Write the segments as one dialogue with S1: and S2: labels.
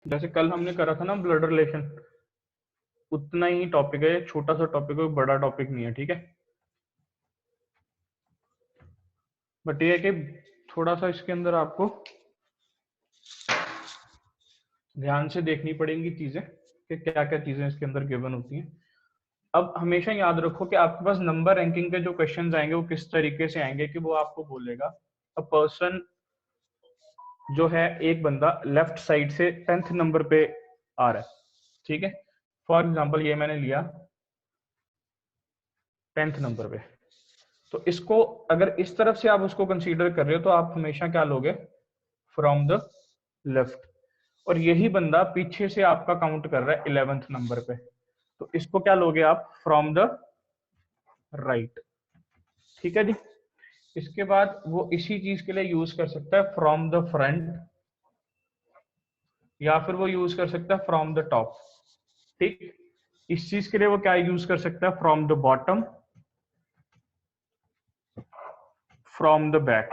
S1: जैसे कल हमने करा था ना ब्लड रिलेशन, उतना ही टॉपिक है, छोटा सा टॉपिक है, बड़ा टॉपिक नहीं है, ठीक है। बट ये है कि थोड़ा सा इसके अंदर आपको ध्यान से देखनी पड़ेंगी चीजें कि क्या क्या चीजें इसके अंदर गिवन होती हैं। अब हमेशा याद रखो कि आपके पास नंबर रैंकिंग के जो क्वेश्चंस आएंगे वो किस तरीके से आएंगे कि वो आपको बोलेगा अ पर्सन, जो है एक बंदा लेफ्ट साइड से 10th नंबर पे आ रहा है, ठीक है। फॉर एग्जाम्पल ये मैंने लिया 10th नंबर पे, तो इसको अगर इस तरफ से आप उसको कंसीडर कर रहे हो तो आप हमेशा क्या लोगे, फ्रॉम द लेफ्ट। और यही बंदा पीछे से आपका काउंट कर रहा है 11th नंबर पे, तो इसको क्या लोगे आप, फ्रॉम द राइट, ठीक है जी। इसके बाद वो इसी चीज के लिए यूज कर सकता है फ्रॉम द फ्रंट, या फिर वो यूज कर सकता है फ्रॉम द टॉप, ठीक। इस चीज के लिए वो क्या यूज कर सकता है, from the bottom, from the back,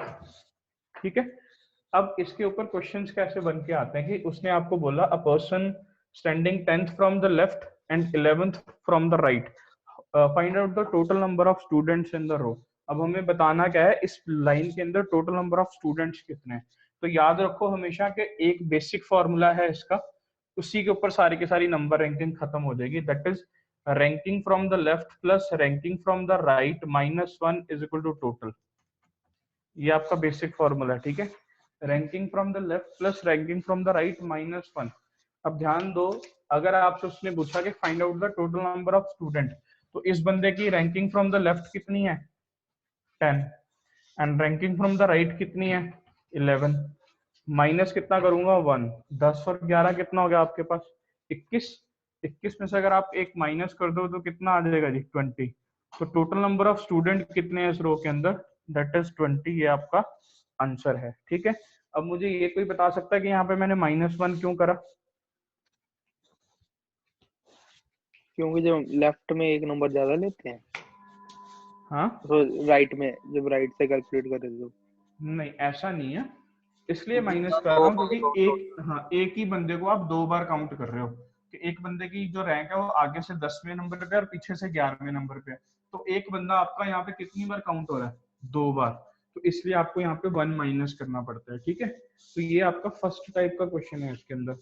S1: ठीक है। अब इसके ऊपर क्वेश्चंस कैसे बन के आते हैं कि उसने आपको बोला a person standing 10th from the left and 11th from the right, find out the total number of students in the row. अब हमें बताना क्या है, इस लाइन के अंदर टोटल नंबर ऑफ स्टूडेंट्स कितने हैं। तो याद रखो हमेशा कि एक बेसिक फॉर्मूला है इसका, उसी के ऊपर सारी की सारी नंबर रैंकिंग खत्म हो जाएगी, that is ranking from the left plus ranking from the right minus one is equal to total. ये आपका बेसिक फॉर्मूला है, ठीक है। Ranking from the left plus ranking from the right minus one. अब ध्यान दो, अगर आपसे उसने पूछा कि find out the total number of student, तो इस बंदे की रैंकिंग फ्रॉम द लेफ्ट कितनी है, 10, and ranking from the right कितनी है, 11, माइनस कितना करूंगा 1, 10 और 11 कितना हो गया आपके पास, 21। 21 में से अगर आप एक माइनस कर दो तो कितना आ जाएगा जी, 20। तो टोटल नंबर ऑफ स्टूडेंट कितने हैं इस रो के अंदर, दैट इज 20, ये आपका आंसर है, ठीक है। अब मुझे ये कोई बता सकता है कि यहाँ पे मैंने -1 क्यों करा।
S2: क्योंकि जब लेफ्ट में एक नंबर ज्यादा लेते हैं,
S1: हाँ,
S2: तो राइट में जब राइट से कैलकुलेट करें तो।
S1: नहीं ऐसा नहीं है, इसलिए माइनस कर रहा हूँ क्योंकि एक, हाँ एक ही बंदे को आप दो बार काउंट कर रहे हो, कि एक बंदे की जो रैंक है वो आगे से 10वें नंबर पे और पीछे से 11वें नंबर पे, तो एक बंदा आपका यहाँ पे कितनी बार काउंट हो रहा है, दो बार, तो इसलिए आपको यहाँ पे 1 माइनस करना पड़ता है, ठीक है। तो ये आपका फर्स्ट टाइप का क्वेश्चन है इसके अंदर।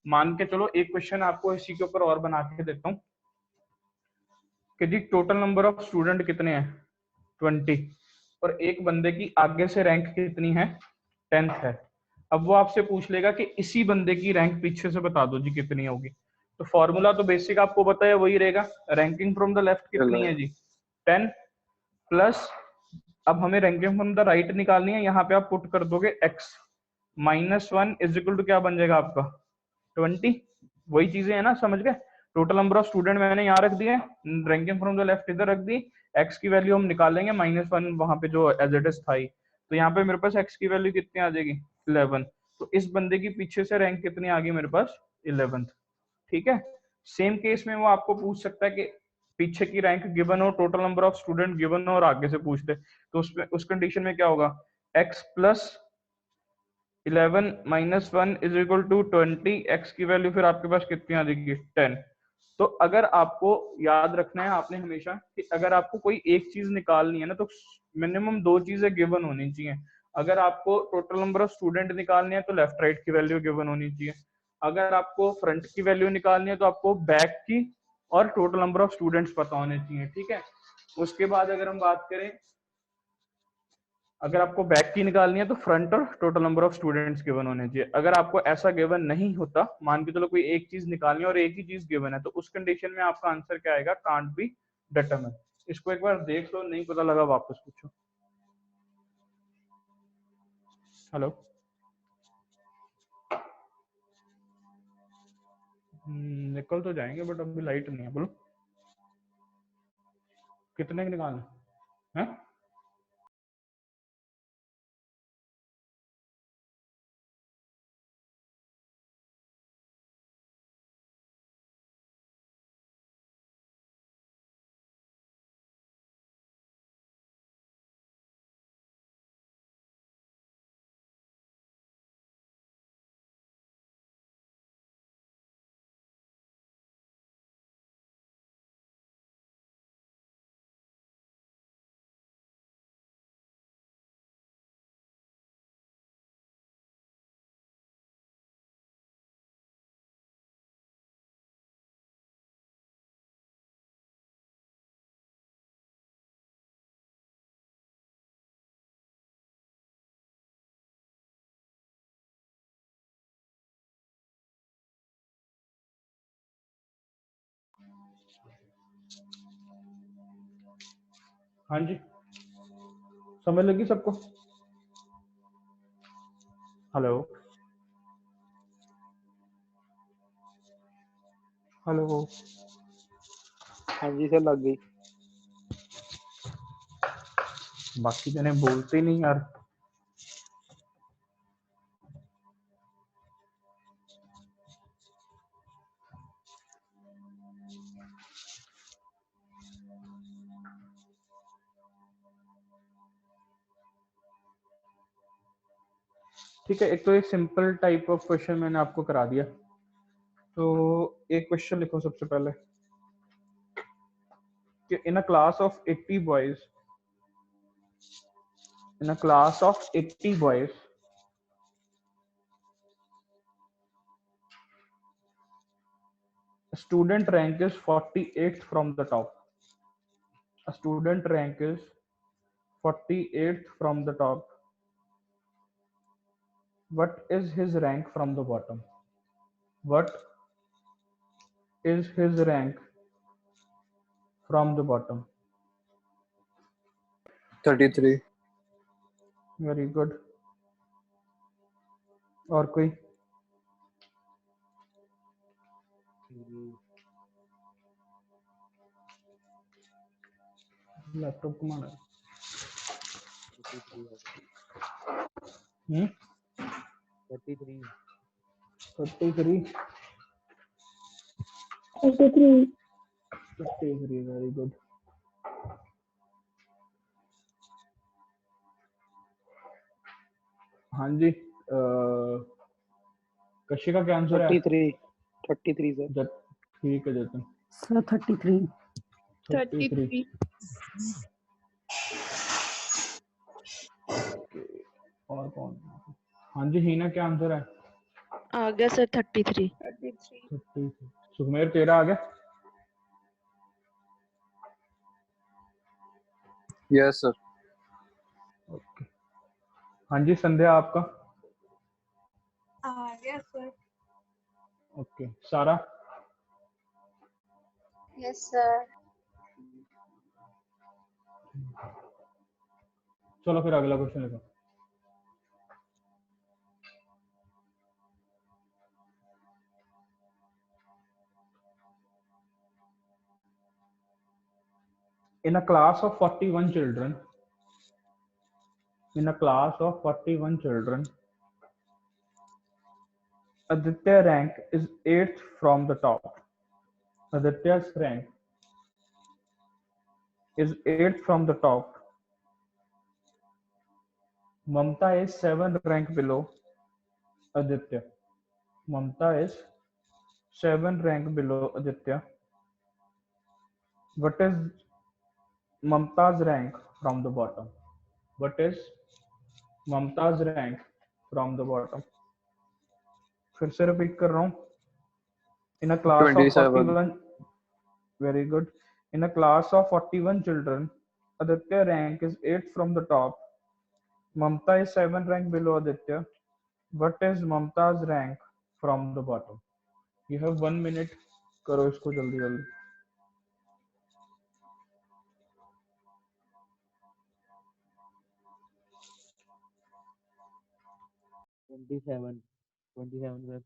S1: मान के चलो एक क्वेश्चन आपको इसी के ऊपर और बना के देता हूँ कि जी टोटल नंबर ऑफ स्टूडेंट कितने हैं, 20, और एक बंदे की आगे से रैंक कितनी है, 10th है। अब वो आपसे पूछ लेगा कि इसी बंदे की रैंक पीछे से बता दो जी कितनी होगी। तो फॉर्मूला तो बेसिक आपको पता है, वही रहेगा, रैंकिंग फ्रॉम द लेफ्ट कितनी है जी, 10, प्लस अब हमें रैंकिंग फ्रॉम द राइट निकालनी है, यहाँ पे आप पुट कर दोगे x, -1 इज इक्वल टू क्या बन जाएगा आपका, 20। वही चीजें है ना, समझ गए। टोटल नंबर ऑफ स्टूडेंट मैंने यहाँ रख दिए, रैंकिंग फ्रॉम द लेफ्ट इधर रख दी, x की वैल्यू हम निकालेंगे, -1 वहां पे जो एज इट इज था ही। तो यहाँ पे मेरे पास x की वैल्यू कितनी आ जाएगी, 11। तो इस बंदे की पीछे से रैंक कितनी आ गई मेरे पास, 11th, ठीक है। सेम केस में वो आपको पूछ सकता है कि पीछे की रैंक गिवन हो, total number of student given हो और आगे से पूछ ले, तो उसमें उस कंडीशन में क्या होगा, x plus 11 -1 is equal to 20, x की वैल्यू फिर आपके पास कितनी आ जाएगी, 10। तो अगर आपको याद रखना है आपने हमेशा कि अगर आपको कोई एक चीज निकालनी है ना, तो मिनिमम दो चीजें गिवन होनी चाहिए। अगर आपको टोटल नंबर ऑफ स्टूडेंट निकालनी है तो लेफ्ट राइट की वैल्यू गिवन होनी चाहिए, अगर आपको फ्रंट की वैल्यू निकालनी है तो आपको बैक की और टोटल नंबर ऑफ स्टूडेंट्स पता होने चाहिए, ठीक है। उसके बाद अगर हम बात करें, अगर आपको बैक की निकालनी है तो फ्रंट और total number of students given होने चाहिए। अगर आपको ऐसा गिवन नहीं होता, मान के चलो कोई एक चीज निकालनी है और एक ही चीज गिवन है, तो उस कंडीशन में आपका आंसर क्या आएगा, कांट बी डिटरमिन। इसको एक बार देख लो, नहीं पता लगा वापस पूछो। हेलो, निकल तो जाएंगे बट अभी लाइट नहीं है, बोलो कितने निकालना है। हाँ जी, समझ लगी सबको? हेलो हेलो,
S2: हाँ जी सर लग गई।
S1: बाकी जने बोलते ही नहीं यार। ठीक है, एक तो एक सिंपल टाइप ऑफ क्वेश्चन मैंने आपको करा दिया। तो एक क्वेश्चन लिखो सबसे पहले कि in a class of 80 boys, in a class of 80 boys, student rank is 48th from the top. A student rank is 48th from the top. What is his rank from the bottom? What is his rank from the bottom?
S2: 33।
S1: Very good. और कोई? Laptop घुमाना है।
S2: 33।
S1: 33।
S3: 33।
S1: 33, very good. हाँ जी, कशी का क्या answer है?
S2: 33 sir.
S1: ठीक है जतिन।
S3: सर 33।
S1: 33। और कौन? हाँ जी हीना, क्या आंसर है?
S4: आ गया सर 33।
S1: 33। सुखमेर तेरा आ गया?
S2: Yes sir.
S1: ओके। हाँ जी संध्या, आपका?
S5: आ गया सर।
S1: ओके। सारा?
S5: Yes sir.
S1: चलो फिर अगला क्वेश्चन लिखो। In a class of 41 children, in a class of 41 children, Aditya rank is 8th from the top. Aditya's rank is 8th from the top. Mamta is 7 rank below Aditya. Mamta is 7 rank below Aditya. What is Mamta's rank from the bottom? What is Mamta's rank from the bottom? फिर से repeat कर रहा हूँ। In a class of
S2: 27।
S1: 41, very good. In a class of 41 children, Aditya rank is 8th from the top. Mamta is 7 rank below Aditya. What is Mamta's rank from the bottom? You have 1 minute. करो इसको जल्दी जल्दी।
S2: Sir.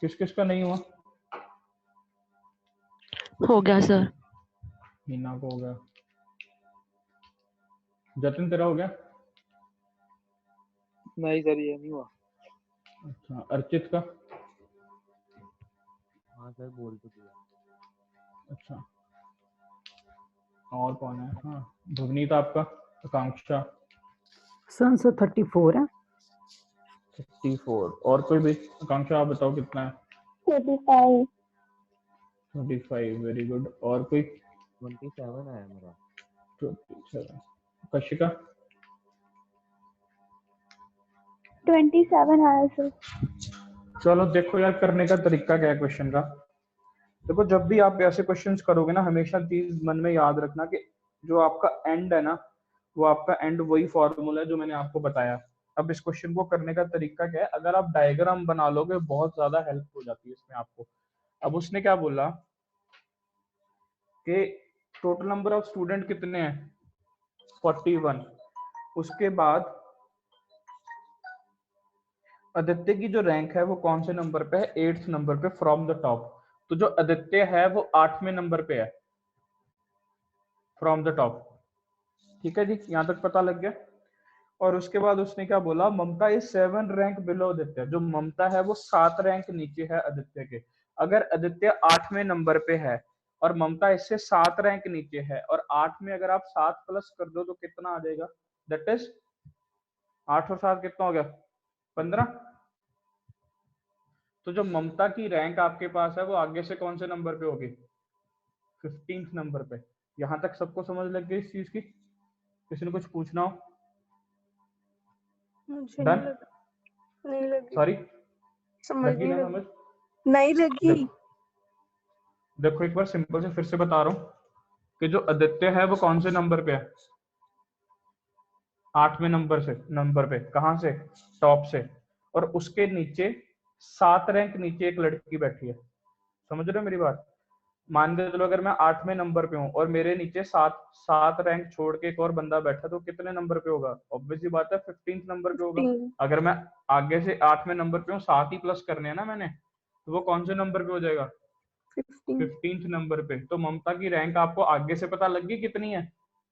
S1: किस किस का नहीं हुआ?
S4: हो गया सर।
S1: हीना को हो गया। जतिन तेरा हो गया?
S2: नहीं सर ये नहीं हुआ।
S1: अच्छा, अर्चित का?
S5: हाँ सर बोल तो दिया।
S1: अच्छा, और कौन है? हाँ, भुवनीत आपका, आकांक्षा
S3: सन सर 34 है।
S1: 34। और कोई भी? आकांक्षा आप बताओ कितना है?
S6: 35।
S1: 35, वेरी गुड। और कोई?
S5: 27 आया मेरा।
S1: 27। कशिका?
S6: 27 आया सर।
S1: चलो देखो यार, करने का तरीका क्या है क्वेश्चन का। देखो, जब भी आप ऐसे क्वेश्चंस करोगे ना, हमेशा चीज मन में याद रखना कि जो आपका एंड है ना, वो आपका एंड वही फॉर्मूला है जो मैंने आपको बताया। अब इस क्वेश्चन को करने का तरीका क्या है, अगर आप डायग्राम बना लोगे बहुत ज्यादा हेल्प हो जाती है इसमें आपको। अब उसने क्या बोला कि टोटल नंबर ऑफ स्टूडेंट कितने हैं? 41। उसके बाद आदित्य की जो रैंक है वो कौन से नंबर पे है? 8th नंबर पे फ्रॉम द टॉप। तो जो आदित्य है वो 8वें नंबर पे है फ्रॉम द टॉप। ठीक है जी, यहां तक पता लग गया। और उसके बाद उसने क्या बोला, ममता इज 7 रैंक बिलो आदित्य। जो ममता है वो 7 रैंक नीचे है आदित्य के। अगर आदित्य 8वें नंबर पे है और ममता इससे 7 रैंक नीचे है, और 8 में अगर आप 7 प्लस कर दो तो कितना आ जाएगा? दैट इज 8 और 7 कितना हो गया? 15। तो जो ममता की रैंक आपके पास है वो आगे से कौन से नंबर पे होगी? 15th नंबर पे। यहां तक सबको समझ लग गई इस चीज की? किसी ने कुछ पूछना हो?
S6: मुझे
S1: डन?
S6: नहीं लगा, नहीं लगी,
S1: सॉरी,
S6: समझ
S1: लगी
S6: नहीं
S1: ना
S6: लगी,
S1: समझ?
S6: नहीं लगी।
S1: देखो एक बार सिंपल से फिर से बता रहा हूँ कि जो आदित्य है वो कौन से नंबर पे है? 8वें नंबर पे। कहां से? टॉप से। और उसके नीचे 7 रैंक नीचे एक लड़की बैठी है। समझ रहे हो मेरी बात? मान के चलो अगर मैं 8वें नंबर पे हूँ और मेरे नीचे 7 रैंक छोड़ के एक और बंदा बैठा, तो कितने नंबर पे होगा? ऑब्वियसली बात है 15th नंबर पे होगा।
S6: 15।
S1: अगर मैं आगे से 8वें नंबर पे हूँ, 7 ही प्लस करने हैं ना मैंने, तो वो कौन से नंबर पे हो जाएगा?
S6: 15।
S1: 15th नंबर पे। तो ममता की रैंक आपको आगे से पता लग गई कितनी है?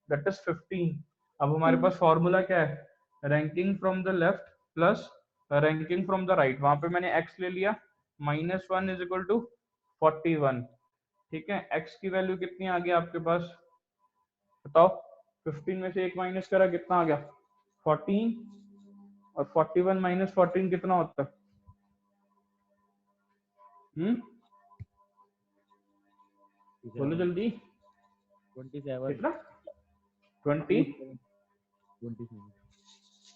S1: That is 15। अब हमारे पास फॉर्मूला क्या है? Ranking from the left plus ranking from the right. वहां पे मैंने x ले लिया, -1 इज इक्वल टू 41। ठीक है, x की वैल्यू कितनी आ गई आपके पास? बताओ। 15 में से 1 माइनस करा, कितना आ गया? 14। और 41 माइनस 14 कितना होता है? बोलो जल्दी।
S5: 27।
S1: कितना? 20।
S5: 27।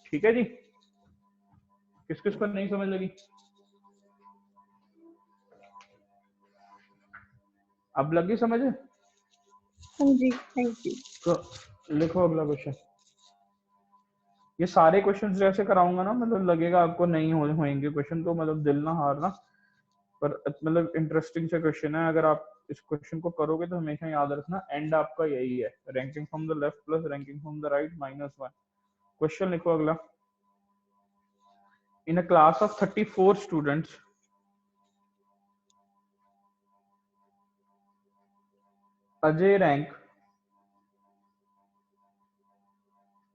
S1: ठीक है जी। किस किस को नहीं समझ लगी? अब लगी समझ?
S6: हाँ जी, थैंक यू।
S1: तो लिखो अगला क्वेश्चन। ये सारे क्वेश्चन जैसे कराऊंगा ना, मतलब लगेगा आपको नहीं होंगे क्वेश्चन, तो मतलब दिल ना हारना। पर मतलब इंटरेस्टिंग से क्वेश्चन है। अगर आप इस क्वेश्चन को करोगे तो हमेशा याद रखना एंड आपका यही है, ranking from the left plus ranking from the right -1। Question लिखो अगला। In a class of 34 students, Ajay rank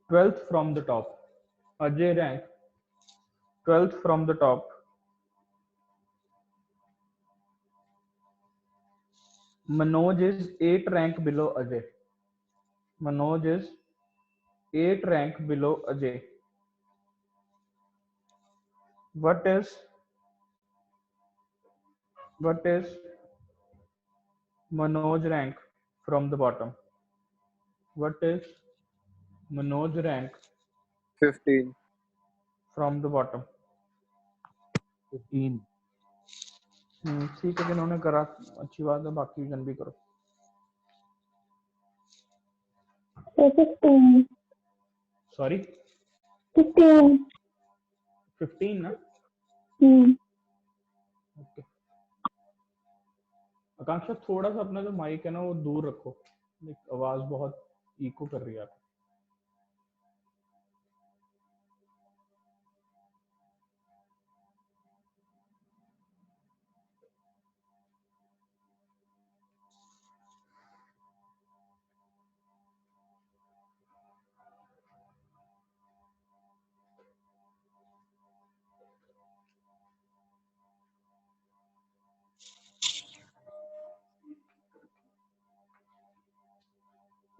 S1: 12th from the top. Ajay rank 12th from the top. Manoj is 8 rank below Ajay. Manoj is 8 rank below Ajay. What is Manoj rank from the bottom? What is Manoj rank
S2: 15.
S1: from the bottom?
S5: 15।
S1: ठीक है, जिन्होंने करा अच्छी बात है, बाकी जन भी करो।
S6: 15।
S1: सॉरी,
S6: 15।
S1: 15 ना? ओके। आकांक्षा थोड़ा सा अपना जो माइक है ना वो दूर रखो, आवाज बहुत इको कर रही है।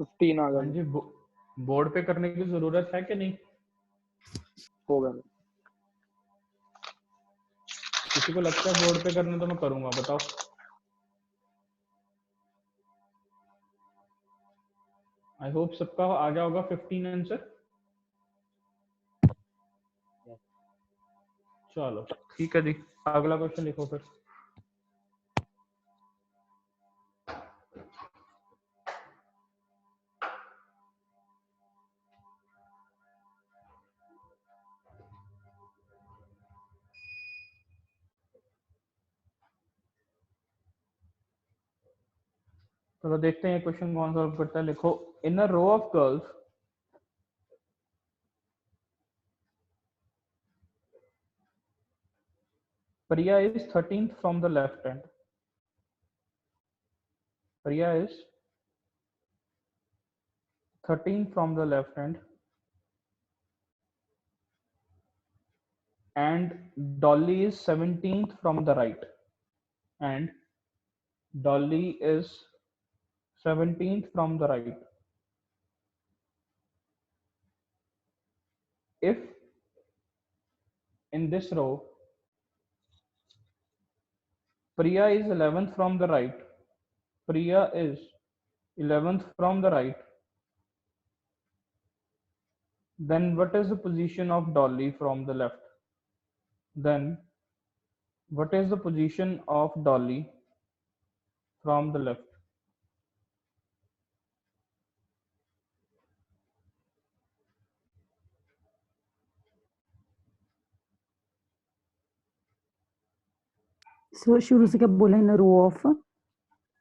S2: 15 आ
S1: हाँ
S2: गया
S1: जी, बोर्ड पे करने की जरूरत है कि नहीं?
S2: हो गया
S1: किसी को लगता है बोर्ड पे करना तो मैं करूंगा, बताओ। आई होप सबका आ गया होगा 15 आंसर। चलो ठीक है जी, अगला क्वेश्चन लिखो फिर। चलो देखते हैं क्वेश्चन कौन सॉल्व करता है। लिखो, in a row of girls Priya is 13th from the left hand. Priya is 13th from the left hand and Dolly is 17th from the right. And Dolly is 17th from the right. If in this row Priya is 11th from the right, Priya is 11th from the right, then what is the position of Dolly from the left? Then what is the position of Dolly from the left?
S3: So शुरू से क्या बोला, in row of?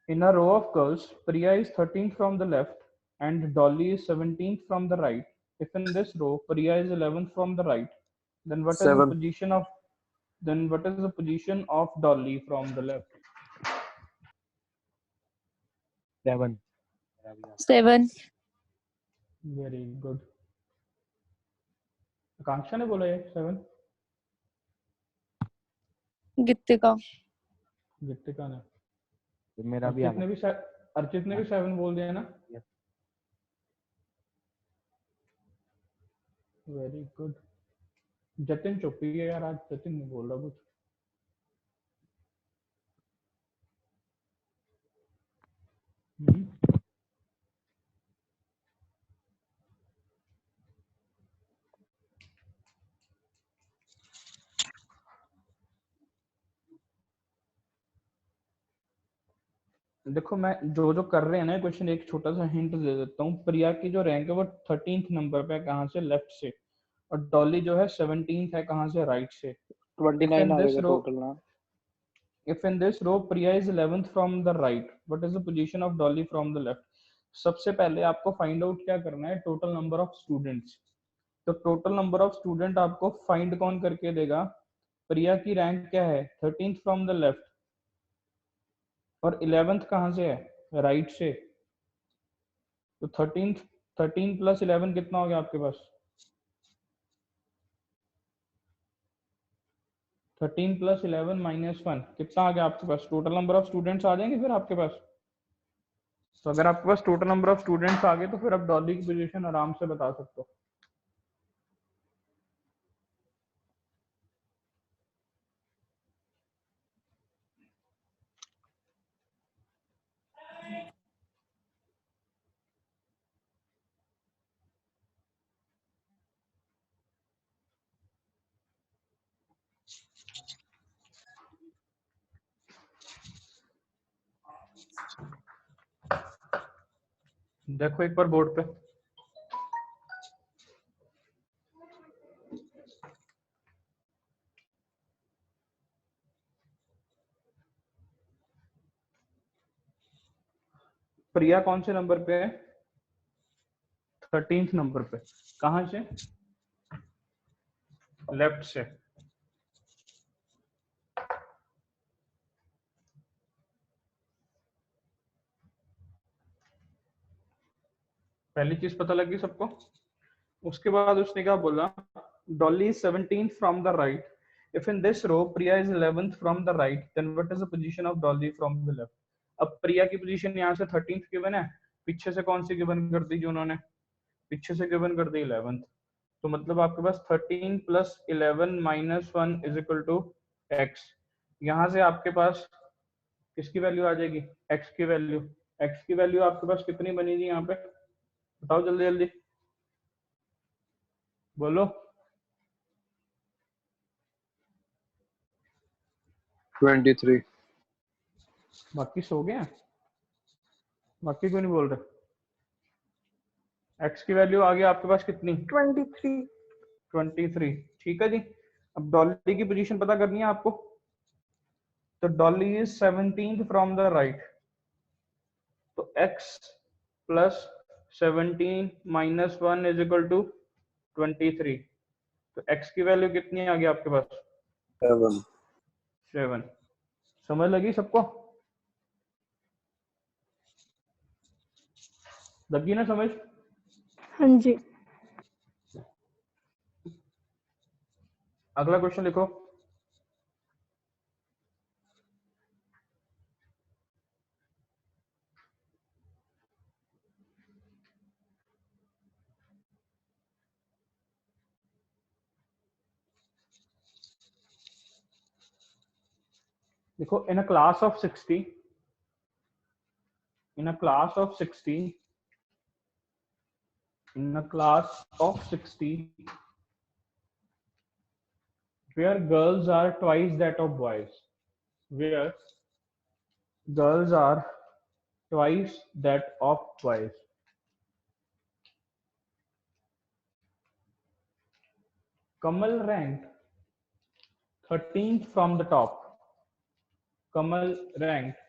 S1: In a row of girls, Priya is 13th from the left and Dolly is 17th from the right. If in this row Priya is 11th from the right, then what is the
S2: 7
S1: position of Dolly from the left?
S5: 7
S4: 7.
S1: Very good. आकांक्षा ने बोला ये 7,
S4: गीतिका.
S1: गीतिका ने,
S5: तो मेरा भी आ
S1: अर्चित ने
S5: गया।
S1: भी 7 बोल दिया ना।
S5: Yes.
S1: Very good. जतिन चुप ही है यार, आज जतिन नहीं बोल रहा कुछ। देखो मैं जो जो कर रहे हैं ना क्वेश्चन, एक छोटा सा हिंट दे देता हूँ। प्रिया की जो रैंक है वो 13th नंबर पे है, कहाँ से? लेफ्ट से। और डॉली जो है 17th है, कहाँ से? राइट से।
S2: 29 आ गया टोटल ना।
S1: If in this row Priya is 11th from the right, what is the position of Dolly from the left? सबसे पहले आपको फाइंड आउट क्या करना है? Total number of students. तो टोटल नंबर ऑफ स्टूडेंट आपको फाइंड कौन करके देगा? प्रिया की रैंक क्या है? 13th फ्रॉम द लेफ्ट, और 11th कहाँ से है? राइट से। तो 13 प्लस 11 कितना हो गया आपके पास? 13 प्लस 11 माइनस 1 कितना आ गया आपके पास? टोटल नंबर ऑफ स्टूडेंट्स आ जाएंगे फिर आपके पास। तो अगर आपके पास टोटल नंबर ऑफ स्टूडेंट्स आ गए तो फिर आप डॉली की पोजीशन आराम से बता सकते हो। देखो एक बार बोर्ड पे। प्रिया कौन से नंबर पे है? 13th नंबर पे। कहां से? लेफ्ट से। पहली चीज पता लगी सबको। उसके बाद उसने क्या बोला? Dolly is 17th from the right. If in this row Priya is 11th from the right, then what is the position of Dolly from the left? अब प्रिया की पोजीशन यहाँ से 13th गिवन है, पीछे से कौन सी गिवन कर दी जो उन्होंने, पीछे से गिवन कर दी 11th। तो मतलब आपके पास 13 plus 11 minus 1 is equal to x. यहाँ से आपके पास किसकी वैल्यू आ जाएगी, एक्स की वैल्यू। एक्स की वैल्यू आपके पास कितनी बनेगी यहाँ पे, बताओ जल्दी जल्दी बोलो।
S2: 23।
S1: बाकी सो गए हैं? बाकी क्यों नहीं बोल रहे? एक्स की वैल्यू आ गई आपके पास कितनी,
S6: 23।
S1: 23। ठीक है जी। अब डॉली की पोजीशन पता करनी है आपको। तो Dolly is 17th from the right. तो x plus 17 minus 1 is equal to 23। तो x की वैल्यू कितनी आ गई आपके पास,
S2: 7।
S1: 7। समझ लगी सबको, लगी ना समझ?
S6: हाँ जी।
S1: अगला क्वेश्चन लिखो। देखो, in a class of 60, in a class of 60, in a class of 60 where girls are twice that of boys, where girls are twice that of boys, Kamal ranked 13th from the top. Kamal ranked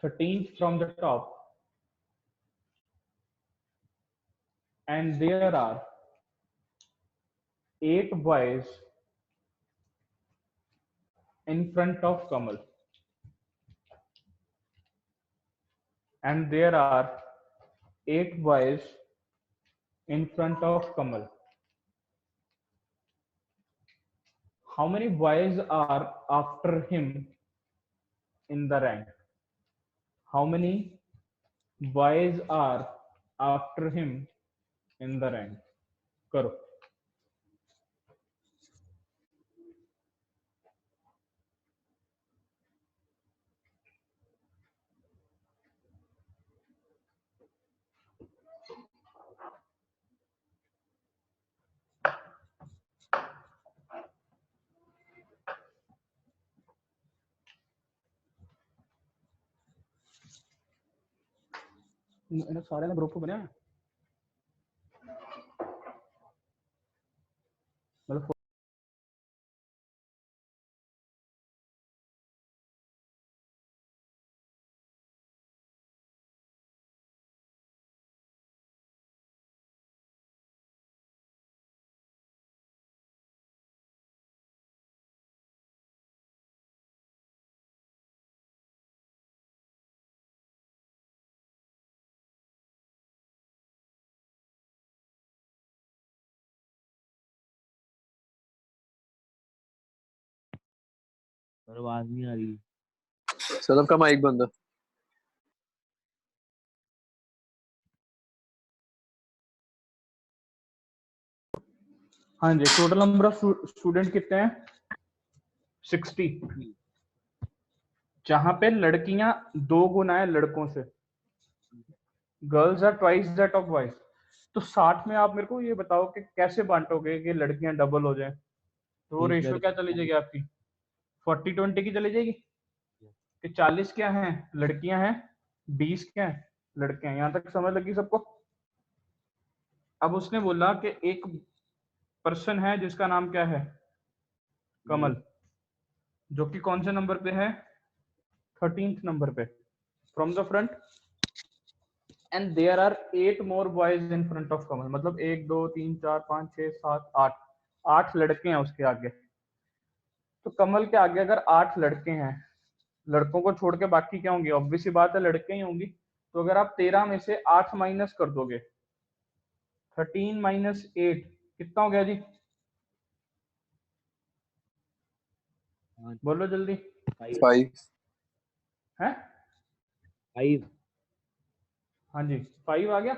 S1: 13th from the top, and there are 8 boys in front of Kamal, and there are 8 boys in front of Kamal. How many boys are after him in the rank? How many boys are after him in the rank? करो। इन सारे ने group बनाया मतलब
S5: और आवाज नहीं आ रही।
S2: सौरभ का माइक बंद है।
S1: हाँ जी, टोटल नंबर ऑफ स्टूडेंट कितने हैं, 60, जहां पे लड़कियां 2 गुना है लड़कों से। Girls are twice that of boys. तो 60 में आप मेरे को ये बताओ कि कैसे बांटोगे कि लड़कियां डबल हो जाए। तो वो
S5: एक
S1: रेशियो क्या चली जाएगी आपकी, 40-20 की चली जाएगी कि 40 क्या है लड़कियां हैं, 20 क्या है लड़के हैं। यहां तक समझ लगी सबको? अब उसने बोला कि एक पर्सन है जिसका नाम क्या है, कमल, जो कि कौन से नंबर पे है, 13th नंबर पे from the front, and there are 8 more boys in front of Kamal. मतलब 1 2 3 4 5 6 7 8 लड़के हैं उसके आगे। तो कमल के आगे अगर 8 लड़के हैं, लड़कों को छोड़ के बाकी क्या होंगे, ऑब्वियस सी बात है लड़के ही होंगी। तो अगर आप 13 में से 8 माइनस कर दोगे, 13 माइनस 8 कितना हो गया जी, बोलो जल्दी।
S2: 5।
S1: है
S5: 5।
S1: हाँ जी 5 आ गया,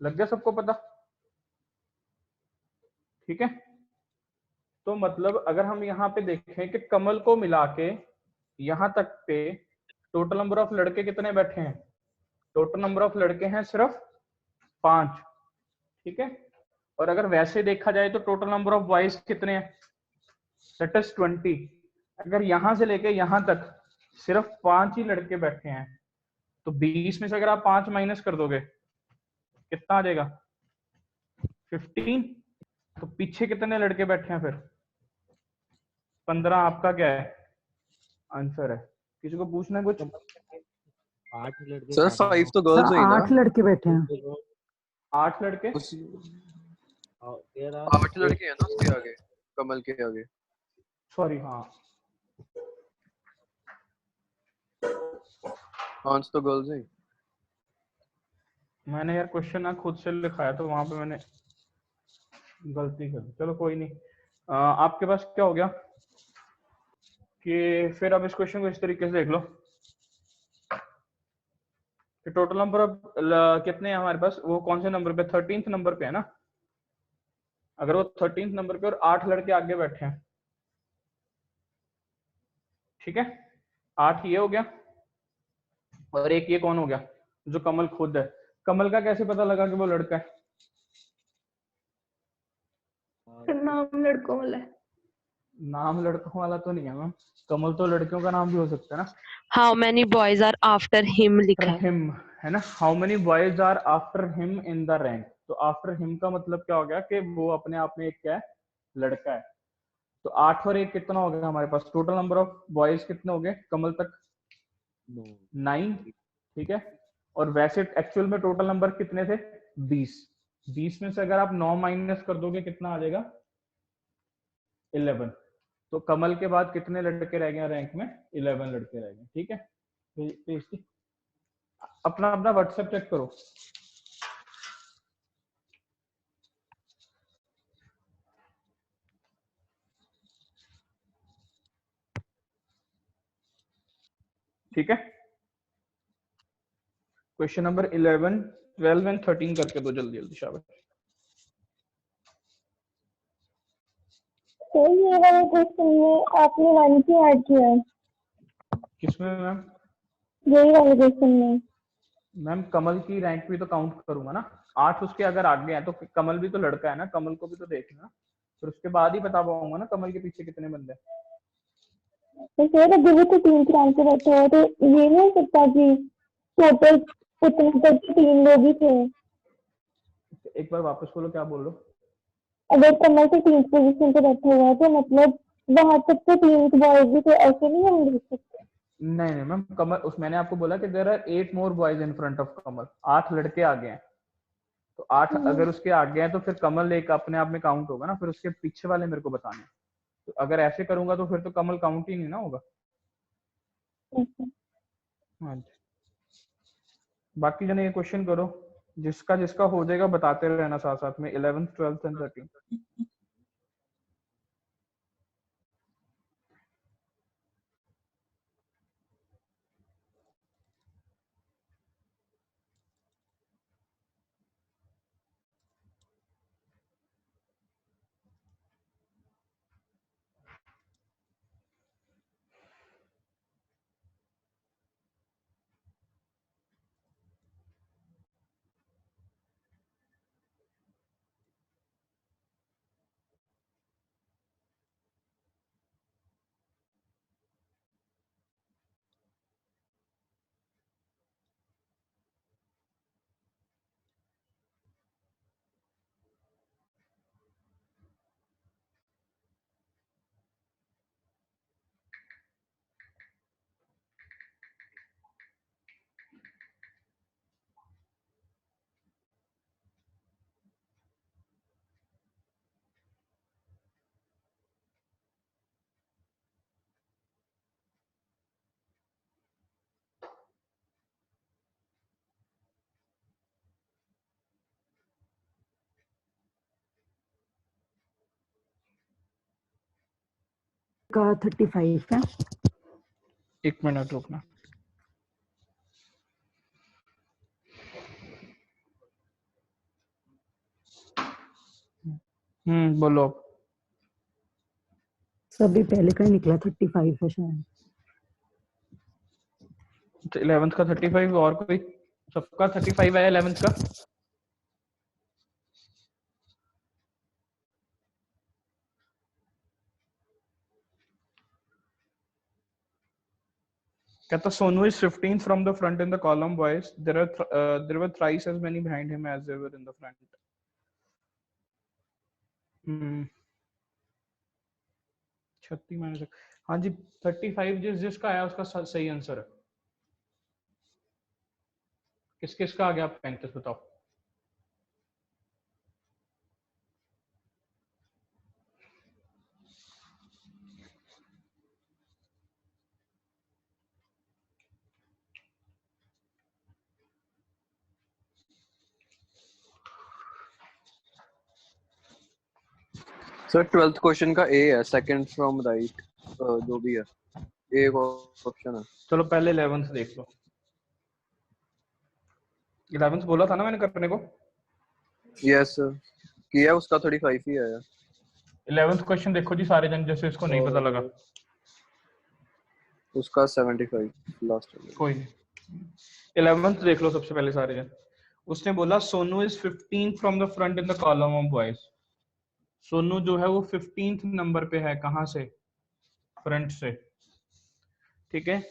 S1: लग गया सबको पता? ठीक है, तो मतलब अगर हम यहाँ पे देखें कि कमल को मिला के यहाँ तक पे टोटल नंबर ऑफ लड़के कितने बैठे हैं? टोटल नंबर ऑफ लड़के हैं सिर्फ 5, ठीक है। और अगर वैसे देखा जाए तो टोटल नंबर ऑफ बॉयज कितने हैं? That is 20। अगर यहां से लेके यहां तक सिर्फ 5 ही लड़के बैठे हैं तो 20 में से अगर आप 5 माइनस कर दोगे कितना आ जाएगा? 15। तो पीछे कितने लड़के बैठे हैं फिर? 15। आपका क्या है आंसर? है किसी को पूछना है कुछ?
S5: 8 लड़के
S7: सर
S5: सारे
S7: 5 तो
S3: सर
S7: गर्ल्स हुई ना
S3: 8 लड़के बैठे हैं।
S1: 8 लड़के?
S7: उस
S5: 13
S7: 8 लड़के हैं ना उसके आगे, कमल के आगे।
S1: सॉरी हाँ
S7: 5 तो गर्ल्स हैं।
S1: मैंने यार क्वेश्चन ना खुद से लिखाया तो वहां पे मैंने गलती कर दी, चलो कोई नहीं। आपके पास क्या हो गया कि फिर अब इस क्वेश्चन को इस तरीके से देख लो कि टोटल नंबर ऑफ कितने हैं हमारे पास, वो कौन से नंबर पे? 13th नंबर पे है ना। अगर वो 13th नंबर पे और 8 लड़के आगे बैठे हैं, ठीक है, 8 ये हो गया और एक ये कौन हो गया जो कमल खुद है। कमल का कैसे पता लगा कि वो लड़का है?
S6: नाम लड़कों वाला है।
S1: नाम लड़कों वाला तो नहीं है मैम, कमल तो लड़कियों का नाम भी हो सकता है ना।
S8: How many boys are after him लिखा है।
S1: हिम है ना, how many boys are after him in the rank. तो आफ्टर हिम का मतलब क्या हो गया कि वो अपने आप में एक क्या है? लड़का है। तो 8 और 1 कितना हो गया हमारे पास? टोटल नंबर ऑफ बॉयज कितने हो गए कमल तक? 9, ठीक है। और वैसे एक्चुअल में टोटल नंबर कितने थे? 20। 20 में से अगर आप 9 माइनस कर दोगे कितना आ जाएगा? 11। तो कमल के बाद कितने लड़के रह गए रैंक में? 11 लड़के रह गए, ठीक है। अपना अपना व्हाट्सएप चेक करो। ठीक है, क्वेश्चन नंबर 11, 12 एंड 13 करके दो जल्दी जल्दी, शाबाश।
S6: तो ये वाला क्वेश्चन में आपने 1 क्यों ऐड किया है?
S1: किसमें मैम?
S6: यही वाले क्वेश्चन में।
S1: मैम कमल की रैंक भी तो काउंट करूंगा ना। 8 उसके अगर आगे हैं तो कमल भी तो लड़का है ना, कमल को भी तो देखना, फिर उसके बाद ही बता पाऊंगा ना कमल के पीछे कितने बंदे हैं।
S6: तो फिर अगर वो तो 3 रैंक पे बैठे हो तो ये नहीं हो सकता कि टोटल उतने तक 3 लोग ही थे।
S1: एक बार वापस बोलो, क्या बोल रहे हो?
S6: अगर कमल से 3 पोजीशन पे बैठा हुआ है तो मतलब वहां तक तो 3 बॉयज भी थे, ऐसे नहीं हम देख सकते।
S1: नहीं नहीं मैम, कमल उस मैंने आपको बोला कि there are 8 more boys in front of Kamal. 8 लड़के आगे हैं, तो 8 अगर उसके आगे हैं तो फिर कमल एक अपने आप में काउंट होगा ना, फिर उसके पीछे वाले मेरे को बताने हैं। तो अगर ऐसे करूंगा तो फिर तो कमल काउंट ही नहीं ना होगा। हाँ जी, बाकी जने ये क्वेश्चन करो, जिसका जिसका हो जाएगा बताते रहना साथ साथ में। 11th 12th and 13th।
S3: का 35 है।
S1: 1 मिनट रुकना। बोलो अब।
S3: सभी पहले का ही निकला 35 है शायद।
S1: 11th का 35 और कोई? सबका 35 आया 11th का? कहता Sonu is 15th from the front in the column boys. There were thrice as many behind him as there were in the front. 36 minus, हाँ जी 35 जिसका आया उसका सही आंसर है। किस किस का आ गया? 35 बताओ।
S7: सर 12th क्वेश्चन का ए है, सेकंड फ्रॉम राइट, जो भी है ए ऑप्शन है।
S1: चलो पहले 11th देख लो। 11th बोला था ना मैंने करने को।
S7: यस सर, किया उसका 35 ही आया।
S1: 11th क्वेश्चन देखो जी सारे जन, जैसे इसको नहीं पता लगा।
S7: उसका 75 लास्ट।
S1: कोई नहीं, 11th देख लो सबसे पहले सारे जन। उसने बोला Sonu is 15th from the front in the column of boys. Sonu जो है वो 15th नंबर पे है, कहां से? फ्रंट से, ठीक है।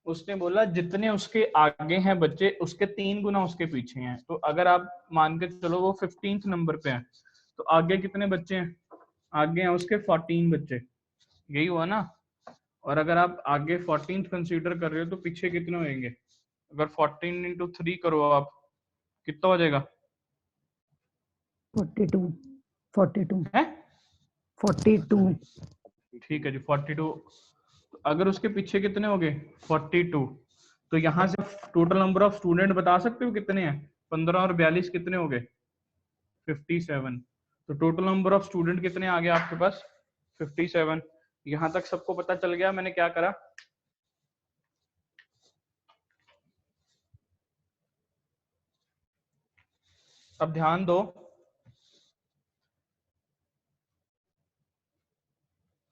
S1: उसने बोला जितने उसके आगे हैं बच्चे उसके 3 गुना उसके पीछे हैं। तो अगर आप मान के चलो वो 15th नंबर पे है, तो आगे कितने बच्चे हैं? आगे हैं उसके 14 बच्चे, यही हुआ ना। और अगर आप आगे 14th कंसीडर कर रहे हो तो पीछे कितने होंगे? अगर 14 into 3 करो आप, कितना हो जाएगा?
S3: 42
S1: है
S3: 42।
S1: ठीक है जी 42। तो अगर उसके पीछे कितने हो गए? 42। तो यहाँ से टोटल नंबर ऑफ स्टूडेंट बता सकते हो कितने हैं? 15 और 42 कितने हो गए? 57। तो टोटल नंबर ऑफ स्टूडेंट कितने आ गए आपके पास? 57। यहाँ तक सबको पता चल गया मैंने क्या करा? अब ध्यान दो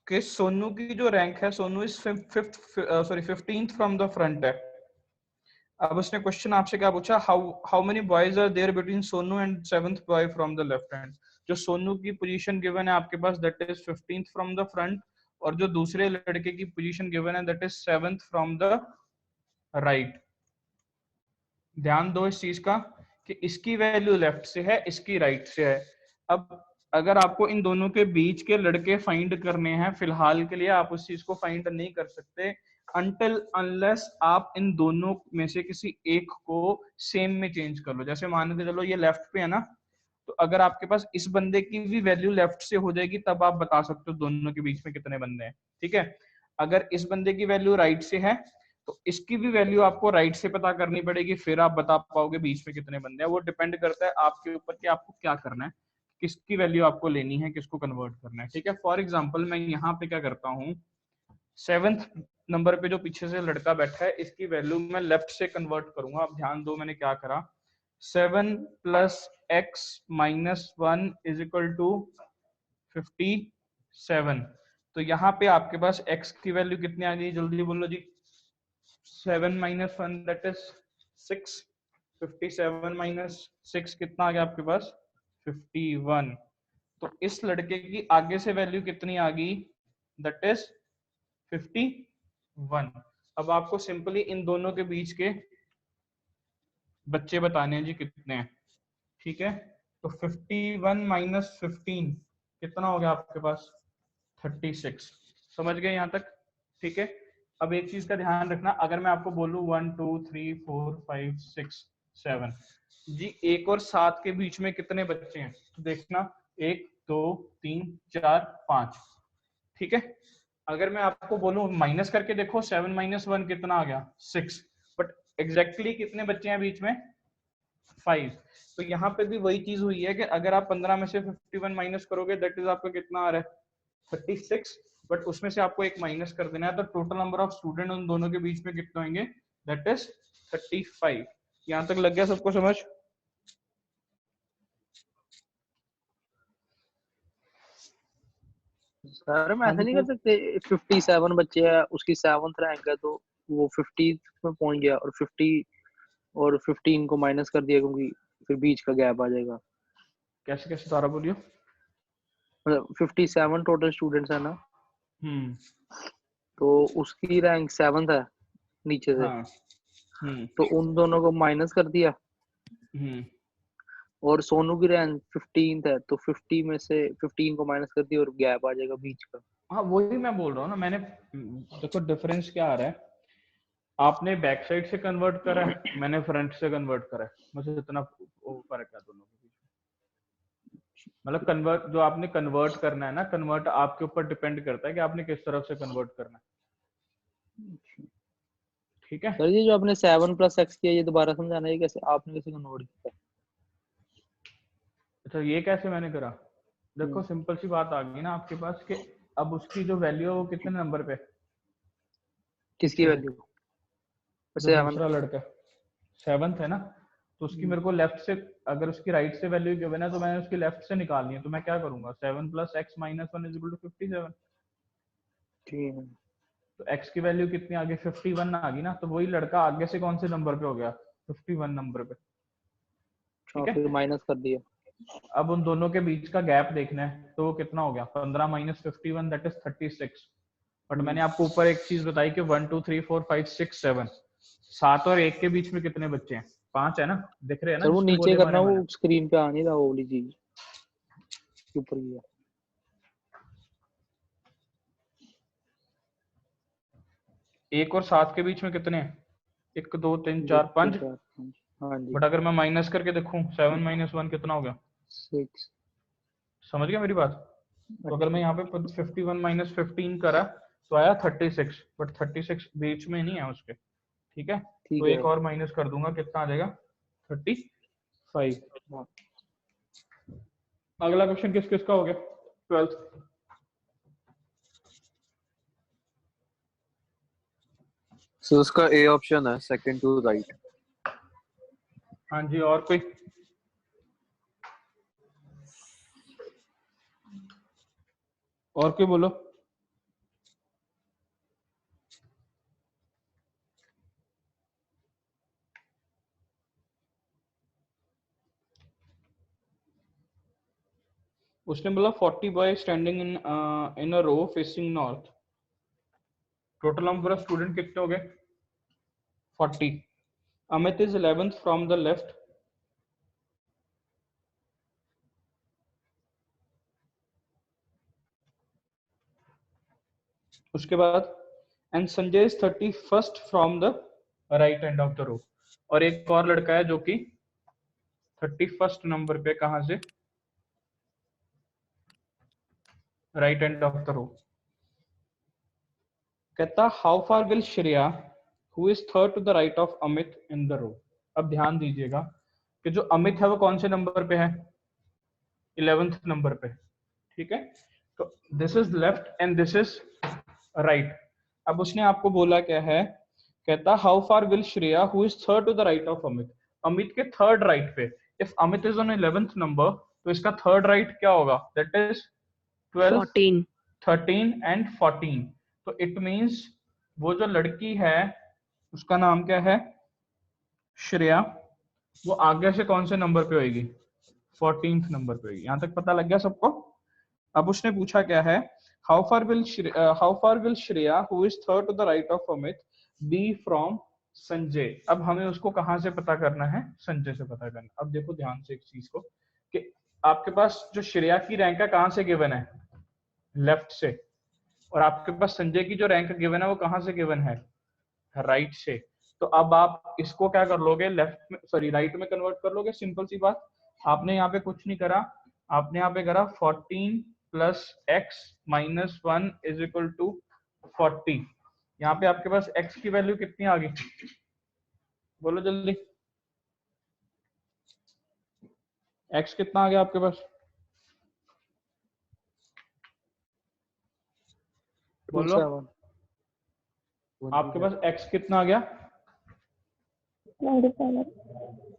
S1: कि सोनू की जो रैंक है, Sonu is 15th from the front है। अब उसने क्वेश्चन आपसे क्या पूछा? How many boys are there between Sonu and 7th boy from the left hand. जो सोनू की पोजीशन गिवन है आपके पास that is 15th from the front, और जो दूसरे लड़के की पोजीशन गिवन है that is 7th from the right. ध्यान दो इस चीज का कि इसकी वैल्यू लेफ्ट से है, इसकी राइट से है। अब अगर आपको इन दोनों के बीच के लड़के फाइंड करने हैं, फिलहाल के लिए आप उस चीज को फाइंड नहीं कर सकते until unless आप इन दोनों में से किसी एक को सेम में चेंज कर लो। जैसे मान के चलो ये लेफ्ट पे है ना, तो अगर आपके पास इस बंदे की भी वैल्यू लेफ्ट से हो जाएगी तब आप बता सकते हो दोनों के बीच में कितने बंदे हैं, ठीक है। अगर इस बंदे की वैल्यू राइट से है तो इसकी भी वैल्यू आपको राइट से पता करनी पड़ेगी, फिर आप बता पाओगे बीच में कितने बंदे हैं। वो डिपेंड करता है आपके ऊपर कि आपको क्या करना है, किसकी वैल्यू आपको लेनी है, किसको कन्वर्ट करना है, ठीक है। फॉर एग्जाम्पल मैं यहाँ पे क्या करता हूँ, 7th नंबर पे जो पीछे से लड़का बैठा है इसकी वैल्यू मैं लेफ्ट से कन्वर्ट करूंगा। अब ध्यान दो मैंने क्या करा, 7 + x - 1 = 57। तो यहाँ पे आपके पास x की वैल्यू कितनी आ गई? जल्दी बोलो जी। 7 - 1 दैट इज 6। 57 - 6 कितना आ गया आपके पास? 51। तो इस लड़के की आगे से वैल्यू कितनी आ गई? That is 51। अब आपको सिंपली इन दोनों के बीच के बच्चे बताने हैं जी कितने हैं, ठीक है। तो 51 - 15 कितना हो गया आपके पास? 36। समझ गए यहाँ तक? ठीक है। अब एक चीज का ध्यान रखना, अगर मैं आपको बोलूं 1 2 3 4 5 6 7 जी, 1 और 7 के बीच में कितने बच्चे हैं? तो देखना 1 2 3 4 5, ठीक है। अगर मैं आपको बोलूं माइनस करके देखो, 7 - 1 कितना आ गया? 6। बट एग्जैक्टली कितने बच्चे हैं बीच में? 5। तो यहाँ पे भी वही चीज हुई है कि अगर आप 15 में से 51 माइनस करोगे दैट इज आपका कितना आ रहा है? 36। बट उसमें से आपको एक माइनस कर देना है, तो टोटल नंबर ऑफ स्टूडेंट उन दोनों के बीच में कितने होंगे? That is 35। यहाँ तक लग गया सबको समझ?
S2: सर हम
S3: हाँ
S2: ऐसा
S3: जी
S2: नहीं कर सकते, 57 बच्चे हैं, उसकी 7th रैंक है तो वो 50th में पहुंच गया, और 50 और 15 को माइनस कर दिया क्योंकि फिर बीच का गैप आ जाएगा।
S1: कैसे कैसे दोबारा बोलियो।
S2: मतलब 57 टोटल स्टूडेंट्स है ना,
S1: हम्म।
S2: तो उसकी रैंक 7th है नीचे से,
S1: हाँ। हम्म।
S2: तो उन दोनों को माइनस कर दिया,
S1: हम्म।
S2: और सोनू की रैंक 15th है तो 50 में से 15 को माइनस कर दिया और गैप आ जाएगा बीच का।
S1: हाँ वही मैं बोल रहा हूँ ना, मैंने देखो डिफरेंस क्या आ रहा है, आपने बैक साइड से कन्वर्ट करा है, मैंने फ्रंट से कन्वर्ट करा है, मुझे इतना वो फर्क है दोनों के बीच में। मतलब कन्वर्ट जो आपने कन्वर्ट करना है ना, कन्वर्ट आपके ऊपर डिपेंड करता है कि आपने किस तरफ से कन्वर्ट करना है। ठीक है।
S2: सर ये जो आपने 7+x किया, ये दोबारा समझाना है, कैसे आपने कैसे कन्वर्ट किया?
S1: अच्छा ये कैसे मैंने करा, देखो सिंपल सी बात आ गई ना आपके पास कि अब उसकी जो वैल्यू है वो कितने नंबर पे,
S2: किसकी वैल्यू?
S1: जो
S2: 7।
S1: दूसरा लड़का 7th है ना, तो उसकी मेरे को लेफ्ट से, अगर उसकी राइट से वैल्यू गिवन है तो मैंने उसकी लेफ्ट से निकालनी है, तो मैं क्या करूंगा 7 + x - 1 = 57।
S2: ठीक है,
S1: तो x की वैल्यू कितनी आ गई 51 आ गई ना, तो वही लड़का आगे से कौन से नंबर पे हो गया 51 नंबर पे। ठीक है।
S2: फिर माइनस कर दिया।
S1: अब उन दोनों के बीच का गैप देखना है, तो वो कितना हो गया 15 - 51 दैट इज 36। बट मैंने आपको ऊपर एक चीज बताई कि 1 2 3 4 5 6 7 7 और 1 के बीच में कितने बच्चे हैं, 5 है ना, दिख रहे हैं ना
S2: सर वो
S1: जिसके
S2: नीचे
S1: बोले
S2: करना,
S1: मारे मैंने।
S2: वो स्क्रीन पे आ नहीं रहा, वो वाली चीज ऊपर ही है।
S1: 1 और 7 के बीच में कितने हैं, 1 2 3
S2: 2
S1: 4
S2: 3
S1: 5।
S2: 4 5, हाँ जी।
S1: बट अगर मैं माइनस करके देखूं 7 - 1 कितना हो गया,
S2: 6।
S1: समझ गया मेरी बात। तो अगर मैं यहाँ पे 51 - 15 करा तो आया 36, बट 36 बीच में नहीं है उसके। ठीक है।
S2: ठीक
S1: तो
S2: है।
S1: एक और माइनस कर दूंगा, कितना आ जाएगा 35।
S2: हाँ।
S1: अगला क्वेश्चन किस किस का हो गया 12th।
S7: सो उसका ए ऑप्शन है, सेकंड टू राइट।
S1: हाँ जी, और कोई? और कोई बोलो। उसने बोला 40 boy standing in a row facing north. Total number of student कितने हो गए 40। Amit is 11th from the left. उसके बाद and Sanjay is 31st from the right end of the row. और एक और लड़का है जो कि 31st नंबर पे, कहां से, right end of the row. कहता how far will Shreya who is third to the right of Amit in the row. अब ध्यान दीजिएगा कि जो अमित है वो कौन से नंबर पे है 11th नंबर पे। ठीक है। तो this is left and this is right. अब उसने आपको बोला क्या है, कहता how far will Shreya who is third to the right of Amit. Amit के थर्ड राइट पे, if Amit is on 11th number तो इसका थर्ड राइट क्या होगा, दैट इज 12
S8: 14
S1: 13 एंड 14। तो इट मींस वो जो लड़की है उसका नाम क्या है श्रेया, वो आगे से कौन से नंबर पे होगी 14th नंबर पे होगी। यहां तक पता लग गया सबको। अब उसने पूछा क्या है, how far will Shreya who is third to the right of Amit be from Sanjay. अब हमें उसको कहां से पता करना है, संजय से पता करना। अब देखो ध्यान से एक चीज को कि आपके पास जो श्रेया की रैंक है कहां से गिवन है, लेफ्ट से, और आपके पास संजय की जो रैंक गिवन है वो कहां से गिवन है, राइट से। तो अब आप इसको क्या कर लोगे, लेफ्ट में सॉरी राइट में कन्वर्ट कर लोगे। सिंपल सी बात, आपने यहाँ पे कुछ नहीं करा, आपने यहाँ पे करा 14 + x - 1 = 40। यहाँ पे आपके पास x की वैल्यू कितनी आ गई, बोलो जल्दी, x कितना आ गया आपके पास, बोलो।
S2: 27।
S1: आपके पास x कितना आ गया
S6: 27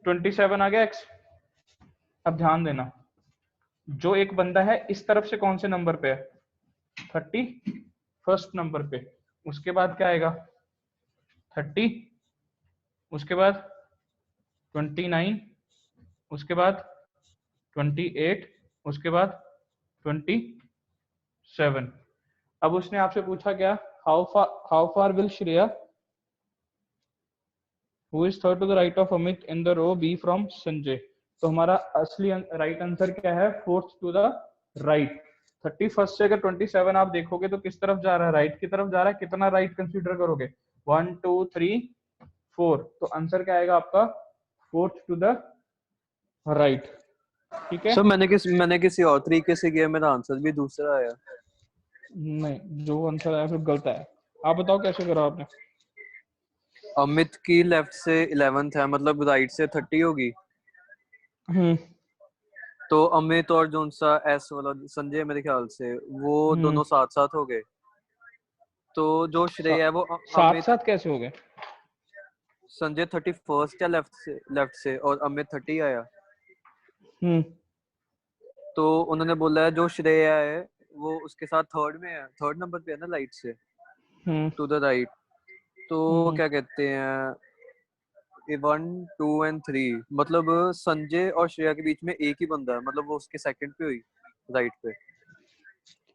S1: 27 आ गया x। अब ध्यान देना, जो एक बंदा है इस तरफ से कौन से नंबर पे है 31st नंबर पे। उसके बाद क्या आएगा 30, उसके बाद 29, उसके बाद 28, उसके बाद 27। अब उसने आपसे पूछा क्या, how far will Shreya who is third to the right of Amit in the row be from Sanjay. तो हमारा असली राइट आंसर क्या है, फोर्थ टू द राइट। 31 से अगर 27 आप देखोगे तो किस तरफ जा रहा है, राइट की तरफ जा रहा है। कितना राइट कंसीडर करोगे, 1 2 3 4, तो आंसर क्या आएगा आपका फोर्थ टू द राइट। ठीक है
S7: सर मैंने किसी और तरीके से किया, मेरा आंसर भी दूसरा आया।
S1: नहीं, जो आंसर आया फिर गलत है। आप बताओ कैसे करा आपने।
S7: अमित की लेफ्ट से 11th है, मतलब राइट से 30 होगी। तो अमित और जो सा एस वाला संजय मेरे ख्याल से वो दोनों साथ साथ हो गए। तो जो श्रेय है वो
S1: साथ
S7: अमित
S1: साथ कैसे हो गए।
S7: संजय 31st है लेफ्ट से और अमित 30 आया। तो उन्होंने बोला है जो श्रेय है वो उसके साथ थर्ड में है, थर्ड नंबर पे है ना राइट से टू द राइट। तो क्या कहते हैं 1 2 and 3, मतलब संजय और श्रेया के बीच में एक ही बंदा है, मतलब वो उसके सेकंड पे हुई राइट पे।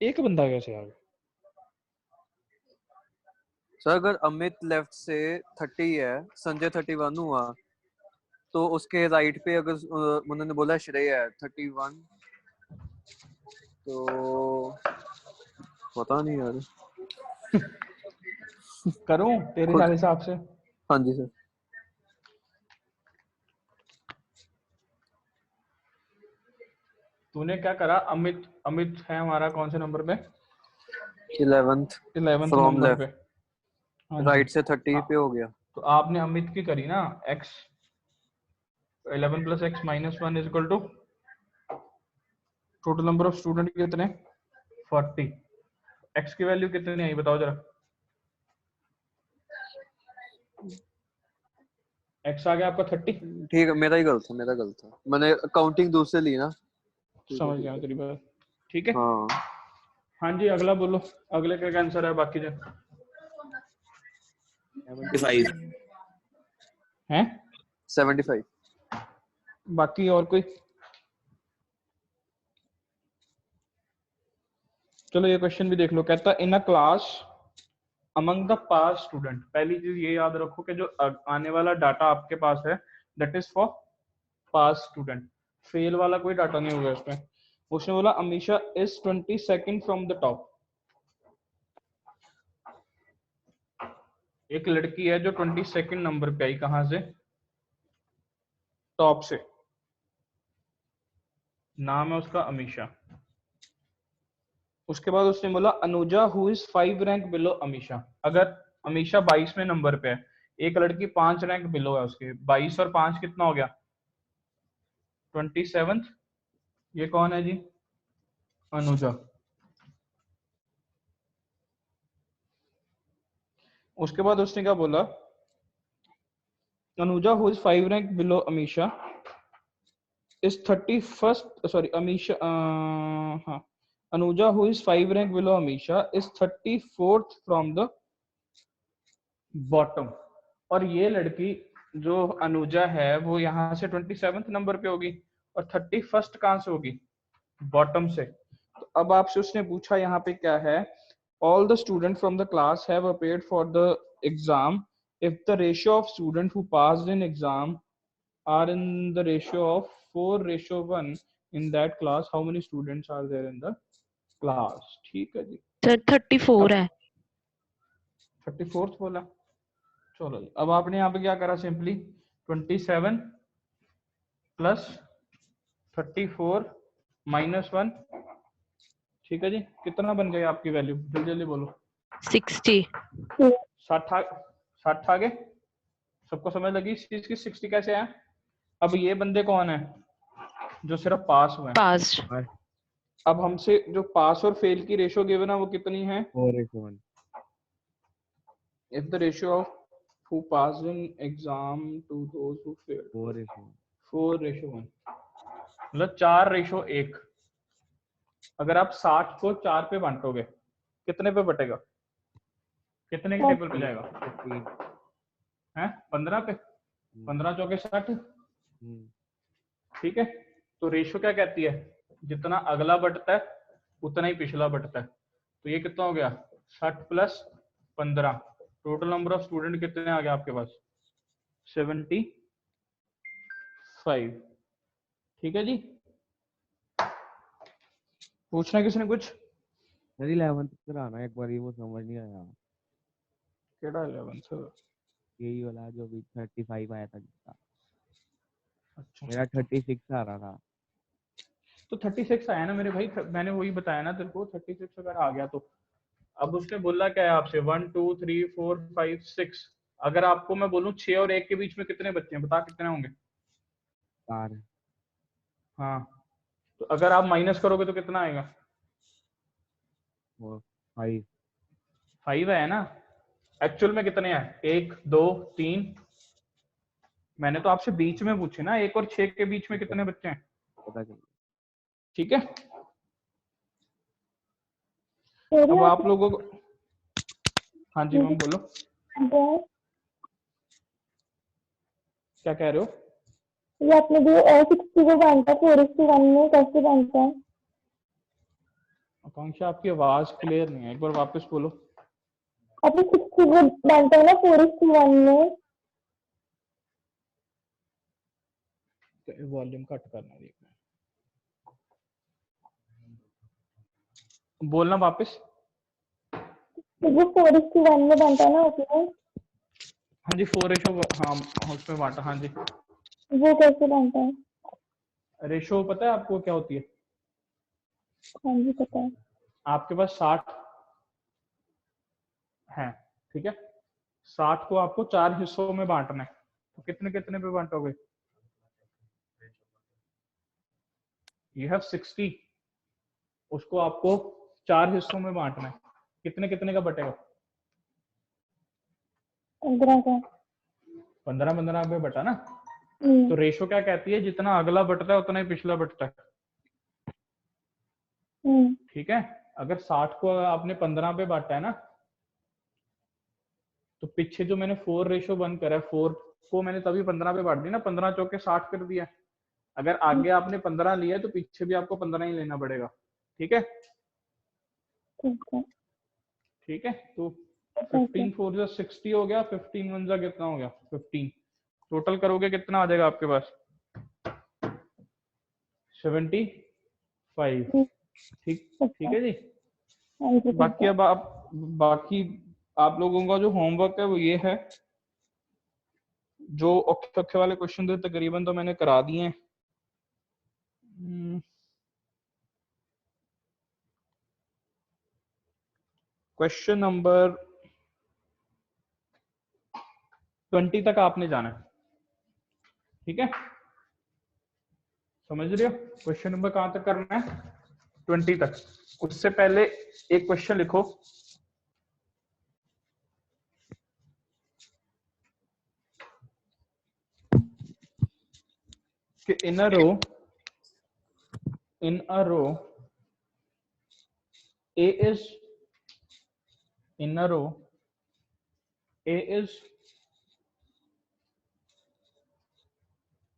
S1: एक बंदा कैसे आ गया।
S7: सर अगर अमित लेफ्ट से 30 है, संजय 31 हुआ, तो उसके राइट पे अगर उन्होंने बोला श्रेया है 31, तो पता नहीं यार।
S1: करूं तेरे
S7: खुद
S1: हिसाब से।
S7: हाँ जी सर।
S1: तूने क्या करा, अमित है हमारा कौन से नंबर पे,
S7: 11th
S1: 11th
S7: फ्रॉम
S1: नंबर पे।
S7: लेफ्ट,
S1: हाँ जी।
S7: राइट से 30
S1: हाँ,
S7: पे हो गया।
S1: तो आपने अमित की करी ना, x 11 + x - 1 equal to total number of student कितने 40। x की वैल्यू कितनी आई बताओ जरा। x आ गया आपका 30।
S7: ठीक है, मेरा गलत था, मैंने काउंटिंग दूसरे ली ना।
S1: समझ गया तेरी बात। ठीक है।
S7: हाँ
S1: हाँ जी, अगला बोलो, अगले का आंसर है बाकी जन
S5: 75
S1: हैं
S7: 75।
S1: बाकी और कोई। चलो ये क्वेश्चन भी देख लो। कहता in a class among the pass student. पहली चीज ये याद रखो कि जो आने वाला डाटा आपके पास है that is for pass student, fail वाला कोई डाटा नहीं होगा इसमें। उसने बोला Amisha is 22nd from the top. एक लड़की है जो 22nd नंबर पे आई, कहां से, टॉप से। नाम है उसका अमीशा। उसके बाद उसने बोला Anuja who is 5 rank below Amisha. अगर अमीशा 22वें नंबर पे है, एक लड़की 5 रैंक बिलो है उसके, 22 और 5 कितना हो गया 27th। ये कौन है जी, अनुजा। उसके बाद उसने क्या बोला, Anuja who is 5 rank below Amisha is 31st, sorry Amisha, हाँ, Anuja who is 5 rank below Amisha is 34th from the bottom. और ये लड़की जो अनुजा है वो यहाँ से 27th नंबर पे होगी और 31st कहां से होगी, बॉटम से। तो अब आपसे उसने पूछा यहाँ पे क्या है, all the students from the class have appeared for the exam if the ratio of students who passed in exam are in the ratio of 4:1 in that class, how many students are there in the class। ठीक है जी।
S8: Sir 34 है।
S1: 34th बोला। चलो जी, अब आपने यहाँ पे क्या करा, सिंपली 27 + 34 - 1। ठीक है जी, कितना बन गई आपकी वैल्यू, जल्दी जल्दी बोलो।
S8: 60।
S1: 60 आ गए। सबको समझ लगी इस चीज की 60 कैसे है। अब ये बंदे कौन है, जो सिर्फ पास हुए हैं।
S8: पास।
S1: अब हमसे जो पास और फेल की रेशियो गिवन है वो कितनी है,
S5: 4:1
S1: if the ratio of who passed in exam to those who failed
S5: 4:1
S1: 4:1, मतलब 4:1। अगर आप 60 को 4 पे बांटोगे कितने पे बटेगा, कितने के टेबल पे जाएगा?
S5: 15
S1: हैं 15 पे, 15 चौके 60। ठीक है, तो रेशियो क्या कहती है, जितना अगला बटता है उतना ही पिछला बटता है। तो ये कितना हो गया 60 plus 15, total number of student कितने आ गए आपके पास 75। ठीक है जी, पूछना है किसी ने कुछ?
S5: सर 11th कराना एक बार, वो समझ नहीं आया।
S1: केड़ा 11 सर?
S5: यही वाला जो भी 35 आया था जिसका,
S1: अच्छा,
S5: मेरा 36 आ रहा था।
S1: तो 36 आया ना मेरे भाई, मैंने वही बताया ना तेरे को, 36 अगर आ गया तो अब उसने बोला क्या है आपसे 1 2 3 4 5 6। अगर आपको मैं बोलूं 6 और 1 के बीच में कितने बच्चे हैं, बता कितने होंगे?
S5: 4
S1: हाँ, तो अगर आप माइनस करोगे तो कितना आएगा?
S5: और 5
S1: 5 है ना। एक्चुअल में कितने हैं 1 2 3, मैंने तो आपसे बीच में पूछे ना, 1 और 6 के बीच में कितने बच्चे हैं?
S5: पता चल।
S1: ठीक है,
S6: तेरी
S1: अब
S6: आप
S1: आप लोगों को, हाँ जी मैम बोलो, क्या कह रहे हो?
S6: ये आपने जो 60 को बांटा 4:1 में कैसे बांटा है?
S1: आकांक्षा आपकी आवाज क्लियर नहीं है, एक बार वापस बोलो।
S6: आपने 60 को बांटा है ना 4:1 में।
S1: वॉल्यूम कट करना है, बोलना वापस।
S6: तो वो 4:1 में बांटा ना आपने,
S1: हाँ जी 4 रेशो, हाँ उसमें बांटा, हाँ जी।
S6: वो कैसे बांटा है?
S1: रेशो पता है आपको क्या होती है?
S6: हाँ जी पता है।
S1: आपके पास 60 है, ठीक है, 60 को आपको 4 हिस्सों में बांटना है, तो कितने कितने पे बांटोगे? यू हैव 60, उसको आपको 4 हिस्सों में बांटना है, कितने कितने का बटेगा?
S6: 15 का।
S1: 15 15 पे बटा ना।
S6: हम्म,
S1: तो रेशो क्या कहती है, जितना अगला बटता है उतना ही पिछला बटता है। ठीक है, अगर 60 को आपने 15 पे बांटा है ना, तो पीछे जो मैंने 4:1 करा है, 4 को मैंने तभी 15 पे बांट दिया ना, 15 चौके 60 कर दिया। अगर आगे आपने 15 लिया है तो पीछे भी आपको 15 ही लेना पड़ेगा। ठीक है,
S6: ठीक है।
S1: ठीक है, तो 15 4 जा 60 हो गया, 15 1 जा कितना हो गया 15, टोटल करोगे कितना आ जाएगा आपके पास 75। ठीक, ठीक है जी।
S6: हाँ जी ठीक
S1: बाकी
S6: है।
S1: अब बाकी आप लोगों का जो होमवर्क है वो ये है, जो औखे औखे वाले क्वेश्चन थे तकरीबन तो मैंने करा दिए हैं। क्वेश्चन नंबर 20 तक आपने जाना है, ठीक है, समझ रहे हो? क्वेश्चन नंबर कहां तक करना है 20 तक। उससे पहले एक क्वेश्चन लिखो कि in a row A is in a row A is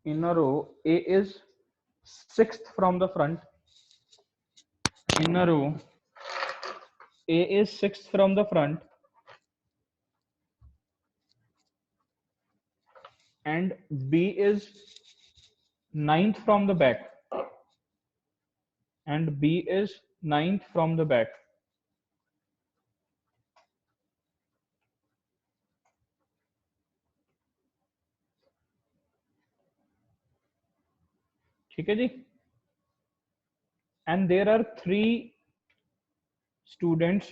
S1: in a row A is 6th from the front. In a row A is 6th from the front and B is 9th from the back, and B is 9th from the back. ठीक है जी, and there are three students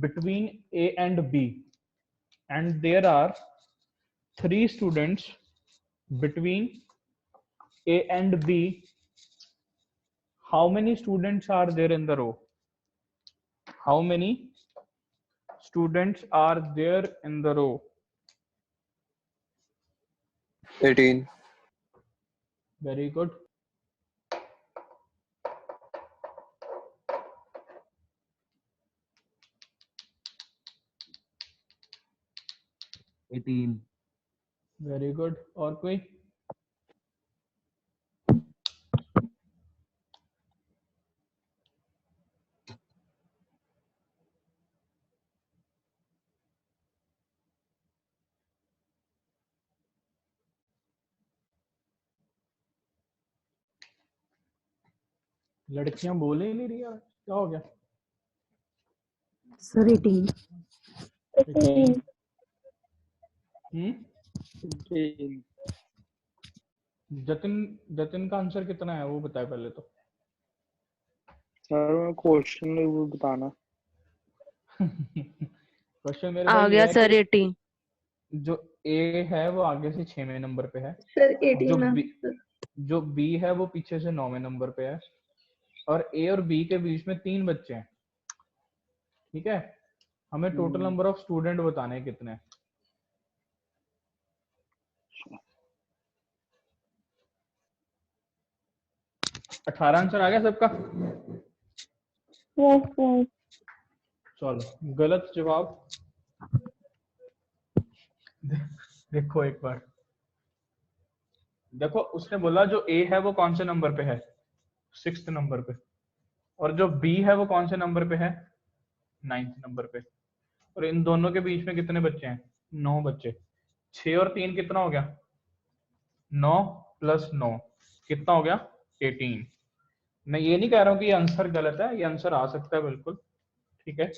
S1: between A and B, and there are 3 students between A and B. How many students are there in the row? How many students are there in the row?
S7: 18.
S1: Very good.
S5: 18।
S1: Very good. और कोई? लड़कियां बोल ही नहीं रही यार, क्या हो गया?
S3: सर 18।
S1: 18। जतिन जतिन का आंसर कितना है वो बताए पहले तो।
S2: सर क्वेश्चन वो बताना।
S1: क्वेश्चन मेरे
S8: आ
S1: भाई ये
S8: गया
S1: है
S8: सर
S1: कि
S8: 18।
S1: जो ए है वो आगे से 6वें नंबर पे है,
S9: सर 18
S1: जो बी है वो पीछे से 9वें नंबर पे है, और ए और बी के बीच में 3 बच्चे हैं। ठीक है, हमें टोटल नंबर ऑफ स्टूडेंट बताने हैं कितने हैं। अठारह आंसर आ गया सबका?
S6: यस।
S1: चलो गलत जवाब। देखो एक बार, देखो उसने बोला जो ए है वो कौन से नंबर पे है, 6th नंबर पे, और जो बी है वो कौन से नंबर पे है, 9th नंबर पे, और इन दोनों के बीच में कितने बच्चे हैं, 9 बच्चे। 6 और 3 कितना हो गया, 9 + 9 कितना हो गया, 18। मैं ये नहीं कह रहा हूँ कि ये आंसर गलत है, ये आंसर आ सकता है बिल्कुल, ठीक है,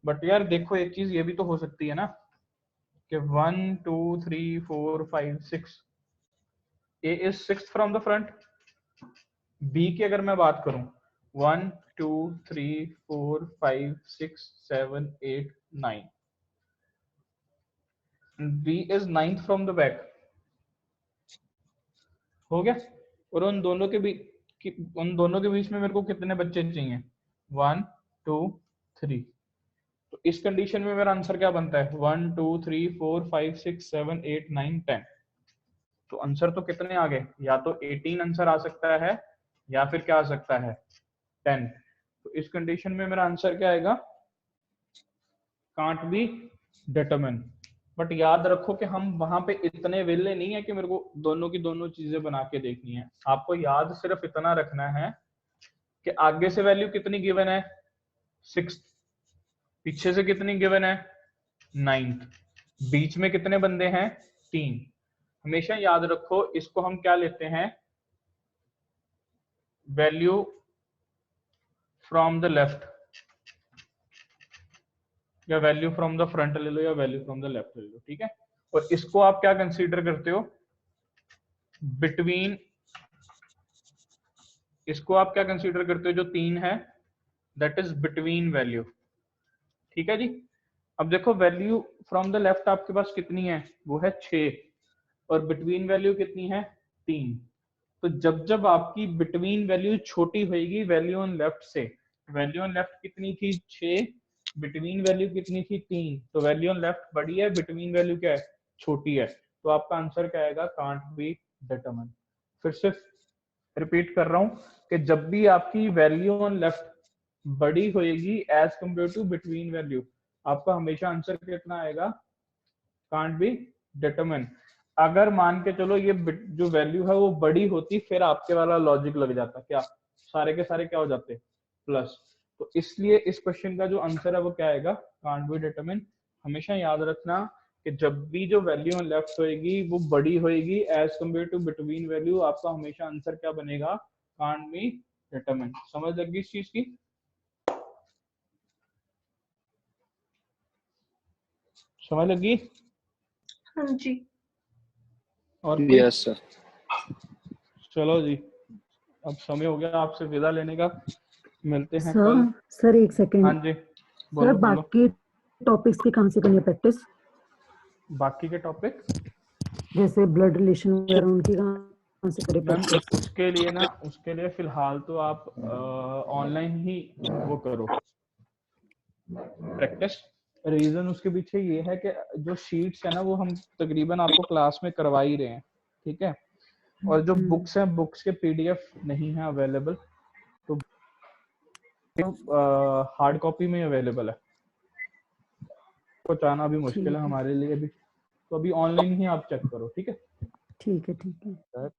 S1: बट यार देखो एक चीज ये भी तो हो सकती है ना कि 1 2 3 4 5 6, A is 6th from the front. B की अगर मैं बात करूं 1 2 3 4 5 6 7 8 9, B is 9th from the back. हो गया। और उन दोनों के बीच में मेरे को कितने बच्चे चाहिए, 1 2 3। तो इस कंडीशन में मेरा आंसर क्या बनता है, 1 2 3 4 5 6 7 8 9 10। तो आंसर तो कितने आ गए, या तो 18 आंसर आ सकता है या फिर क्या आ सकता है, 10। तो इस कंडीशन में मेरा आंसर क्या आएगा, कांट बी डिटरमिन। बट याद रखो कि हम वहां पे इतने वेले नहीं है कि मेरे को दोनों की दोनों चीजें बना के देखनी है। आपको याद सिर्फ इतना रखना है कि आगे से वैल्यू कितनी गिवन है, 6, पीछे से कितनी गिवन है, 9, बीच में कितने बंदे हैं, 3। हमेशा याद रखो इसको हम क्या लेते हैं, वैल्यू फ्रॉम द लेफ्ट, या वैल्यू फ्रॉम द फ्रंट ले लो, या वैल्यू फ्रॉम द लेफ्ट ले लो, ठीक है। और इसको आप क्या कंसीडर करते हो, बिटवीन, इसको आप क्या कंसीडर करते हो, जो 3 है दैट इज बिटवीन वैल्यू, ठीक है जी। अब देखो वैल्यू फ्रॉम द लेफ्ट आपके पास कितनी है, वो है 6, और बिटवीन वैल्यू कितनी है, 3। तो जब जब आपकी बिटवीन वैल्यू छोटी होगी वैल्यू ऑन लेफ्ट से, वैल्यू ऑन लेफ्ट कितनी थी, 6, बिटवीन वैल्यू कितनी थी, 3, तो वैल्यू ऑन लेफ्ट बड़ी है, बिटवीन वैल्यू क्या है, छोटी है। तो आपका आंसर क्या आएगा, कांट बी डिटरमिन। फिर से रिपीट कर रहा हूं कि जब भी आपकी वैल्यू ऑन लेफ्ट बड़ी होएगी as compare to between value, आपका हमेशा आंसर कितना आएगा, कांट बी डिटरमिन। अगर मान के चलो ये जो वैल्यू है वो बड़ी होती, फिर आपके वाला लॉजिक लग जाता, क्या सारे के सारे क्या हो जाते, प्लस। तो इसलिए इस क्वेश्चन का जो आंसर है वो क्या आएगा, कांट बी डिटरमिन। हमेशा याद रखना कि जब भी जो वैल्यू ऑन लेफ्ट होएगी वो बड़ी होएगी as compare to between value, आपका हमेशा आंसर क्या बनेगा, कांट बी डिटरमिन। समझ लगी इस चीज की? समझ लगी?
S9: हाँ जी।
S1: और कोई?
S2: Yes sir.
S1: चलो जी, अब समय हो गया आपसे विदा लेने का, मिलते हैं कल।
S3: सर एक
S1: हाँ
S3: सेकंड।
S1: जी,
S3: सर
S1: बोलो बोलो।
S3: बाकी टॉपिक्स की कहाँ से करनी है प्रैक्टिस,
S1: बाकी के टॉपिक
S3: जैसे ब्लड रिलेशन वगैरह उनकी कहाँ से करें
S1: मैम,
S3: प्रैक्टिस?
S1: उसके लिए फिलहाल तो आप ऑनलाइन ही वो करो प्रैक्टिस। रीजन उसके पीछे ये है कि जो शीट्स है ना वो हम तकरीबन आपको क्लास में करवा ही रहे हैं, ठीक है, और जो बुक्स हैं बुक्स के पीडीएफ नहीं है अवेलेबल, तो हार्ड कॉपी में अवेलेबल है, पहुंचाना भी मुश्किल है हमारे लिए भी, तो अभी ऑनलाइन ही आप चेक करो, ठीक है।
S3: ठीक है ठीक है।